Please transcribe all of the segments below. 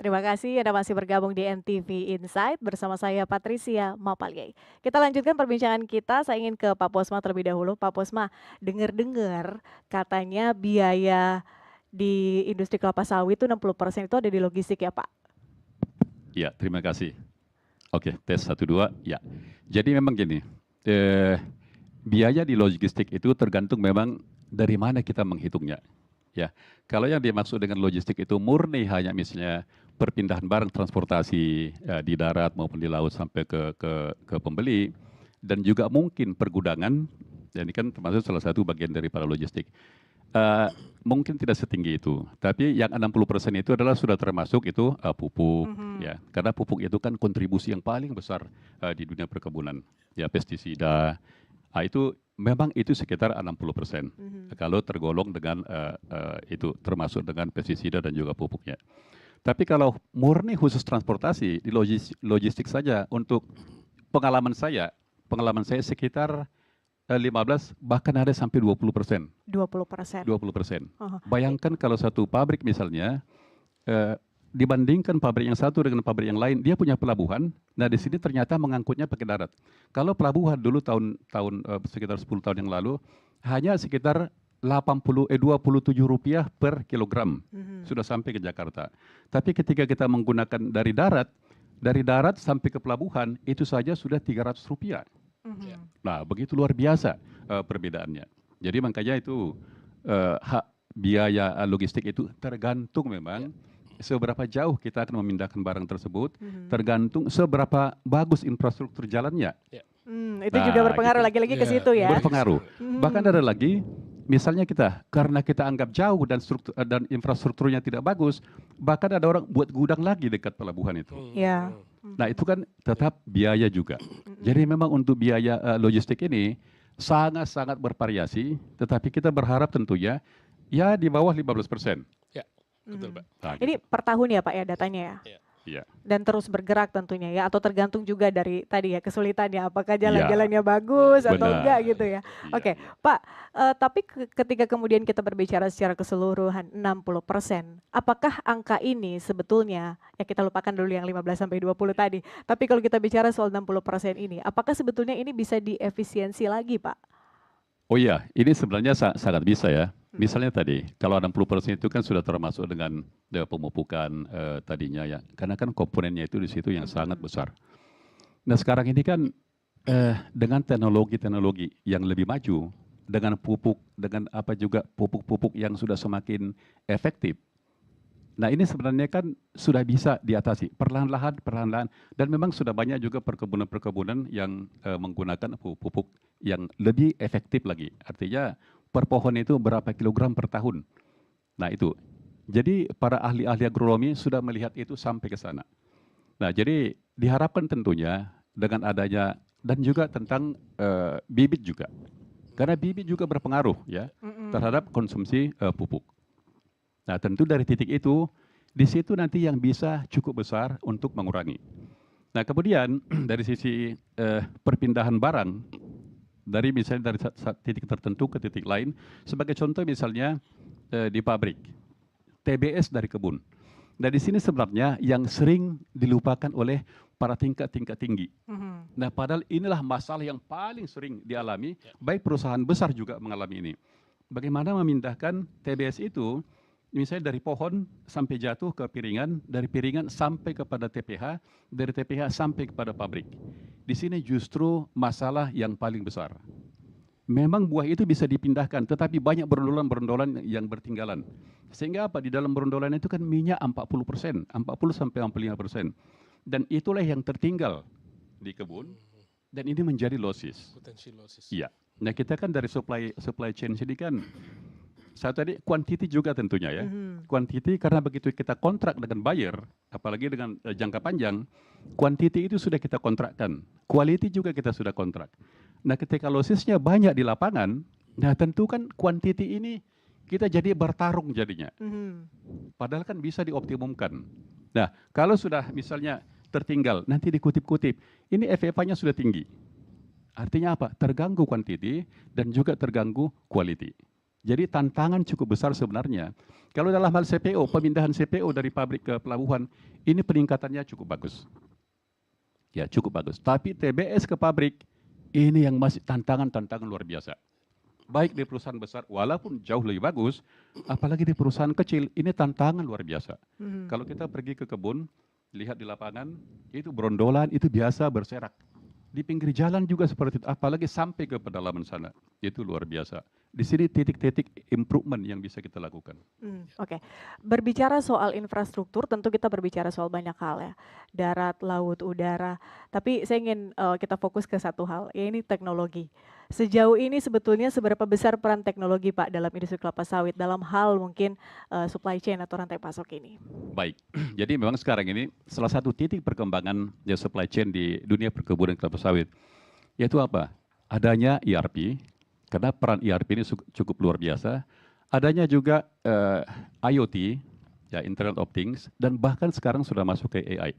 Terima kasih Anda masih bergabung di NTV Insight bersama saya Patricia Mapalgei. Kita lanjutkan perbincangan kita, saya ingin ke Pak Posma terlebih dahulu. Pak Posma, dengar-dengar katanya biaya di industri kelapa sawit itu 60% itu ada di logistik ya Pak? Ya, terima kasih. Oke, tes 1, 2, ya. Jadi memang gini, eh, biaya di logistik itu tergantung memang dari mana kita menghitungnya. Ya, kalau yang dimaksud dengan logistik itu murni hanya misalnya perpindahan barang transportasi di darat maupun di laut sampai ke pembeli, dan juga mungkin pergudangan, dan ini kan termasuk salah satu bagian daripada logistik. Mungkin tidak setinggi itu, tapi yang 60% itu adalah sudah termasuk itu pupuk, ya, karena pupuk itu kan kontribusi yang paling besar di dunia perkebunan, ya pestisida, itu memang itu sekitar 60%. Kalau tergolong dengan itu termasuk dengan pestisida dan juga pupuknya. Tapi kalau murni khusus transportasi di logistik saja untuk pengalaman saya sekitar 15 bahkan ada sampai 20%. 20%. 20%. Oh, Bayangkan kalau satu pabrik misalnya eh, dibandingkan pabrik yang satu dengan pabrik yang lain, dia punya pelabuhan. Nah, di sini ternyata mengangkutnya pakai darat. Kalau pelabuhan dulu sekitar 10 tahun yang lalu hanya sekitar 27 rupiah per kilogram sudah sampai ke Jakarta. Tapi ketika kita menggunakan dari darat sampai ke pelabuhan itu saja sudah 300 rupiah. Nah, begitu luar biasa perbedaannya. Jadi makanya itu hak biaya logistik itu tergantung memang seberapa jauh kita akan memindahkan barang tersebut, tergantung seberapa bagus infrastruktur jalannya. Itu juga Nah, berpengaruh gitu. lagi-lagi ke situ ya. Berpengaruh. Bahkan ada lagi, misalnya kita karena kita anggap jauh dan infrastrukturnya tidak bagus, bahkan ada orang buat gudang lagi dekat pelabuhan itu. Ya. Nah, itu kan tetap biaya juga. Jadi memang untuk biaya logistik ini sangat-sangat bervariasi, tetapi kita berharap tentunya ya di bawah 15%. Ya, betul Pak. Nah, Ini gitu. per tahun ya Pak ya datanya ya? Iya. Dan terus bergerak tentunya ya, atau tergantung juga dari tadi ya kesulitannya, apakah Iya. jalan-jalannya bagus atau Benar. enggak gitu ya. Iya, Oke, iya. Pak, tapi ketika kemudian kita berbicara secara keseluruhan 60%, apakah angka ini sebetulnya, ya kita lupakan dulu yang 15 sampai 20 tadi, tapi kalau kita bicara soal 60% ini, apakah sebetulnya ini bisa diefisiensi lagi, Pak? Oh iya, ini sebenarnya sangat bisa ya. Misalnya tadi, kalau 60% itu kan sudah termasuk dengan pemupukan tadinya ya. Karena kan komponennya itu di situ yang sangat besar. Nah, sekarang ini kan dengan teknologi-teknologi yang lebih maju, dengan pupuk, dengan apa juga pupuk-pupuk yang sudah semakin efektif. Nah, ini sebenarnya kan sudah bisa diatasi perlahan-lahan, dan memang sudah banyak juga perkebunan-perkebunan yang menggunakan pupuk yang lebih efektif lagi. Artinya per pohon itu berapa kilogram per tahun. Nah, itu. Jadi para ahli-ahli agronomi sudah melihat itu sampai ke sana. Nah, jadi diharapkan tentunya dengan adanya dan juga tentang bibit juga. Karena bibit juga berpengaruh ya terhadap konsumsi pupuk. Nah, tentu dari titik itu, di situ nanti yang bisa cukup besar untuk mengurangi. Nah, kemudian dari sisi perpindahan barang, dari misalnya dari titik tertentu ke titik lain, sebagai contoh misalnya di pabrik, TBS dari kebun. Nah, di sini sebenarnya yang sering dilupakan oleh para tingkat tinggi. Nah, padahal inilah masalah yang paling sering dialami, baik perusahaan besar juga mengalami ini. Bagaimana memindahkan TBS itu, misalnya dari pohon sampai jatuh ke piringan, dari piringan sampai kepada TPH, dari TPH sampai kepada pabrik. Di sini justru masalah yang paling besar. Memang buah itu bisa dipindahkan, tetapi banyak berondolan-berondolan yang bertinggalan. Sehingga apa? Di dalam berondolan itu kan minyak 40%, 40 sampai 45%. Dan itulah yang tertinggal di kebun, dan ini menjadi losses. Potensi losses. Iya. Nah, kita kan dari supply chain sini kan, saya tadi quantity juga tentunya ya. Quantity karena begitu kita kontrak dengan buyer, apalagi dengan jangka panjang, quantity itu sudah kita kontrakkan. Quality juga kita sudah kontrak. Nah, ketika lossesnya banyak di lapangan, nah tentu kan quantity ini kita jadi bertarung jadinya. Padahal kan bisa dioptimumkan. Nah, kalau sudah misalnya tertinggal, nanti dikutip-kutip, ini FFA-nya sudah tinggi. Artinya apa? Terganggu quantity dan juga terganggu quality. Jadi tantangan cukup besar sebenarnya. Kalau dalam hal CPO, pemindahan CPO dari pabrik ke pelabuhan, ini peningkatannya cukup bagus. Ya, cukup bagus. Tapi TBS ke pabrik, ini yang masih tantangan-tantangan luar biasa. Baik di perusahaan besar, walaupun jauh lebih bagus, apalagi di perusahaan kecil, ini tantangan luar biasa. Kalau kita pergi ke kebun, lihat di lapangan, itu brondolan, itu biasa berserak. Di pinggir jalan juga seperti itu, apalagi sampai ke pedalaman sana. Itu luar biasa. Di sini titik-titik improvement yang bisa kita lakukan. Oke. Berbicara soal infrastruktur, tentu kita berbicara soal banyak hal ya. Darat, laut, udara. Tapi saya ingin kita fokus ke satu hal, yaitu teknologi. Sejauh ini sebetulnya seberapa besar peran teknologi Pak dalam industri kelapa sawit, dalam hal mungkin supply chain atau rantai pasok ini? Baik, jadi memang sekarang ini salah satu titik perkembangan supply chain di dunia perkebunan kelapa sawit, yaitu apa? Adanya ERP, karena peran ERP ini cukup luar biasa. Adanya juga IoT, ya Internet of Things, dan bahkan sekarang sudah masuk ke AI.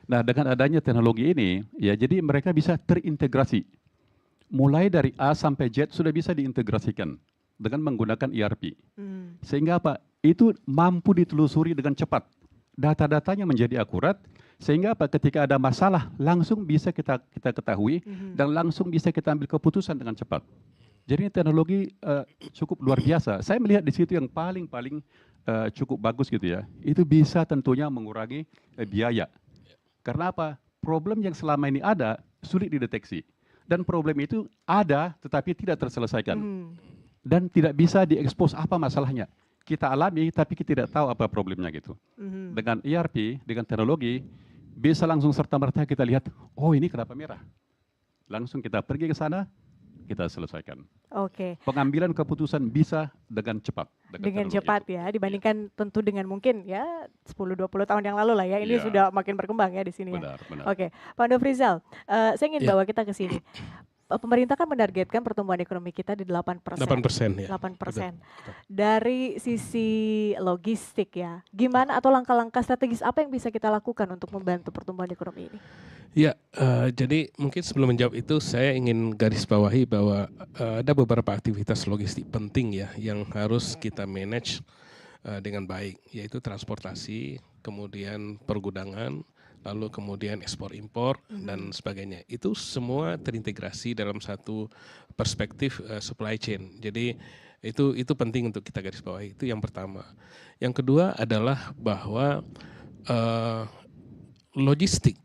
Nah, dengan adanya teknologi ini, ya jadi mereka bisa terintegrasi. Mulai dari A sampai Z sudah bisa diintegrasikan dengan menggunakan ERP. Sehingga apa? Itu mampu ditelusuri dengan cepat. Data-datanya menjadi akurat, sehingga apa? Ketika ada masalah, langsung bisa kita ketahui, dan langsung bisa kita ambil keputusan dengan cepat. Jadi teknologi cukup luar biasa. Saya melihat di situ yang paling cukup bagus gitu ya. Itu bisa tentunya mengurangi biaya. Karena apa? Problem yang selama ini ada sulit dideteksi. Dan problem itu ada tetapi tidak terselesaikan. Dan tidak bisa diekspos apa masalahnya. Kita alami tapi kita tidak tahu apa problemnya gitu. Dengan ERP, dengan teknologi, bisa langsung serta-merta kita lihat, oh ini kenapa merah. Langsung kita pergi ke sana, kita selesaikan. Oke. Pengambilan keputusan bisa dengan cepat. Dengan cepat ya, dibandingkan tentu dengan mungkin ya 10-20 tahun yang lalu lah ya, ini sudah makin berkembang ya di sini ya. Benar. Oke, Pak Nofrizal, saya ingin bawa kita ke sini. Pemerintah kan menargetkan pertumbuhan ekonomi kita di 8%. 8%, ya. 8%. Betul. Dari sisi logistik ya, gimana atau langkah-langkah strategis apa yang bisa kita lakukan untuk membantu pertumbuhan ekonomi ini? Ya, jadi mungkin sebelum menjawab itu saya ingin garis bawahi bahwa ada beberapa aktivitas logistik penting ya yang harus kita manage dengan baik, yaitu transportasi, kemudian pergudangan, lalu kemudian ekspor impor dan sebagainya. Itu semua terintegrasi dalam satu perspektif supply chain. Jadi itu penting untuk kita garis bawahi. Itu yang pertama. Yang kedua adalah bahwa logistik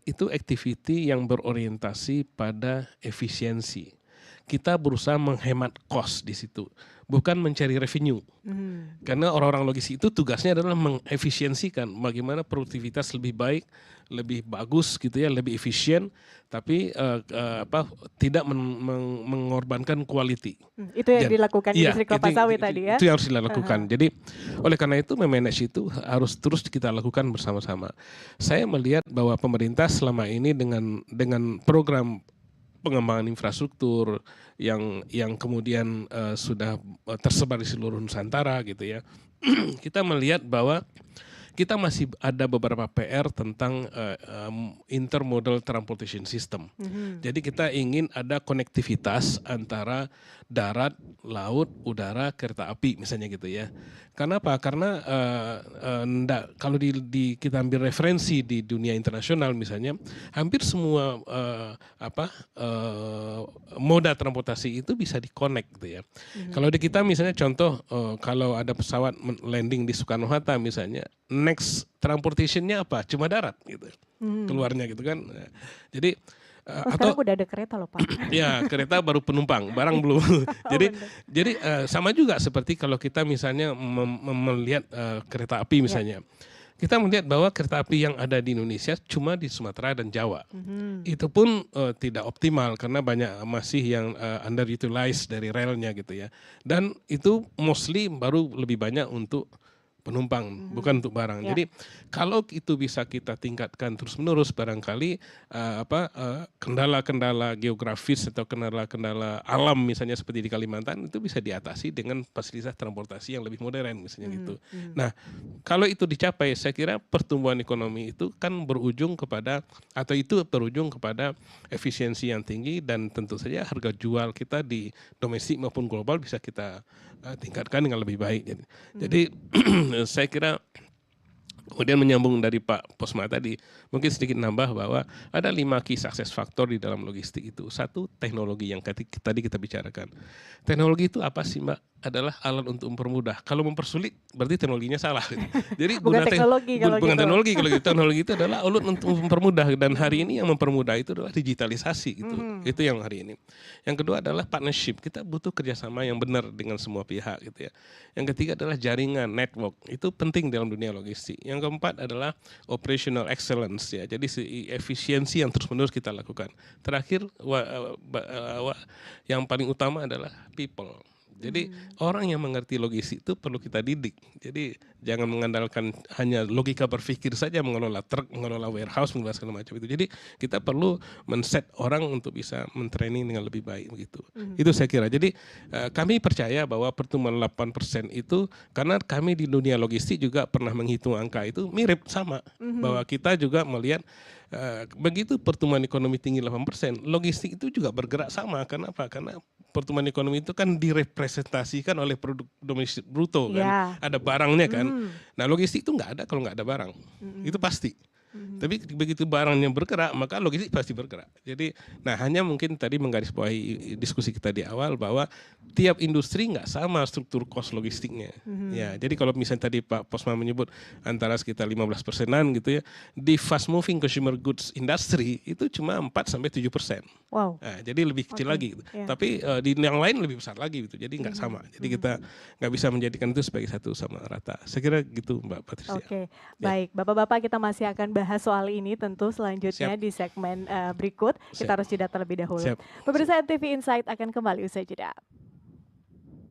itu activity yang berorientasi pada efisiensi. Kita berusaha menghemat cost di situ, bukan mencari revenue. Karena orang-orang logistik itu tugasnya adalah mengefisiensikan bagaimana produktivitas lebih baik, lebih bagus gitu ya, lebih efisien, tapi tidak mengorbankan quality. Itu yang dilakukan industri kelapa sawit tadi ya. Itu yang harus dilakukan. Jadi oleh karena itu memanage itu harus terus kita lakukan bersama-sama. Saya melihat bahwa pemerintah selama ini dengan program pengembangan infrastruktur yang kemudian sudah tersebar di seluruh Nusantara gitu ya. Kita melihat bahwa kita masih ada beberapa PR tentang intermodal transportation system. Jadi kita ingin ada konektivitas antara darat, laut, udara, kereta api misalnya gitu ya. Kenapa? Karena kalau kita ambil referensi di dunia internasional misalnya, hampir semua moda transportasi itu bisa di-connect gitu ya. Kalau di kita misalnya contoh kalau ada pesawat landing di Soekarno-Hatta misalnya, next transportation-nya apa? Cuma darat gitu. Keluarnya gitu kan. Jadi sekarang udah ada kereta loh Pak. Ya, kereta baru penumpang, barang belum. jadi sama juga seperti kalau kita misalnya melihat kereta api misalnya. Kita melihat bahwa kereta api yang ada di Indonesia cuma di Sumatera dan Jawa. Itu pun tidak optimal karena banyak masih yang underutilized dari relnya gitu ya. Dan itu mostly baru lebih banyak untuk penumpang, bukan untuk barang. Ya. Jadi kalau itu bisa kita tingkatkan terus-menerus, barangkali kendala-kendala geografis atau kendala-kendala alam misalnya seperti di Kalimantan itu bisa diatasi dengan fasilitas transportasi yang lebih modern misalnya gitu. Nah, kalau itu dicapai, saya kira pertumbuhan ekonomi itu kan berujung kepada efisiensi yang tinggi, dan tentu saja harga jual kita di domestik maupun global bisa kita tingkatkan dengan lebih baik. Jadi saya kira kemudian menyambung dari Pak Posma tadi, mungkin sedikit nambah bahwa ada 5 key success factor di dalam logistik itu. Satu, teknologi yang tadi kita bicarakan. Teknologi itu apa sih, Mbak? Adalah alat untuk mempermudah. Kalau mempersulit berarti teknologinya salah. Jadi Bukan teknologi kalau bukan gitu. teknologi kalau gitu. Teknologi itu adalah alat untuk mempermudah, dan hari ini yang mempermudah itu adalah digitalisasi gitu. Itu yang hari ini. Yang kedua adalah partnership. Kita butuh kerjasama yang benar dengan semua pihak gitu ya. Yang ketiga adalah jaringan, network. Itu penting dalam dunia logistik. Yang keempat adalah operational excellence ya. Jadi efisiensi yang terus-menerus kita lakukan. Terakhir yang paling utama adalah people. Jadi orang yang mengerti logistik itu perlu kita didik. Jadi jangan mengandalkan hanya logika berpikir saja mengelola truk, mengelola warehouse, mengelola segala macam itu. Jadi kita perlu men-set orang untuk bisa men-training dengan lebih baik begitu. Itu saya kira. Jadi kami percaya bahwa pertumbuhan 8% itu, karena kami di dunia logistik juga pernah menghitung angka itu mirip sama. Bahwa kita juga melihat begitu pertumbuhan ekonomi tinggi 8%, logistik itu juga bergerak sama. Kenapa? Karena pertumbuhan ekonomi itu kan direpresentasikan oleh produk domestik bruto kan, ada barangnya kan. Nah, logistik itu nggak ada kalau nggak ada barang, itu pasti. Tapi begitu barangnya bergerak, maka logistik pasti bergerak. Jadi, nah hanya mungkin tadi menggarisbawahi diskusi kita di awal bahwa tiap industri nggak sama struktur cost logistiknya. Ya, jadi kalau misalnya tadi Pak Posma menyebut antara sekitar 15%-an gitu ya, di fast moving consumer goods industry itu cuma 4-7%. Wow. Nah, jadi lebih kecil lagi. Gitu. Tapi di yang lain lebih besar lagi gitu. Jadi nggak sama. Jadi kita nggak bisa menjadikan itu sebagai satu sama rata. Saya kira gitu Mbak Patricia. Oke, baik. Bapak-bapak, kita masih akan bahas soal ini tentu selanjutnya di segmen berikut. Kita harus jeda terlebih dahulu. Pemirsa MTV Insight akan kembali usai jeda.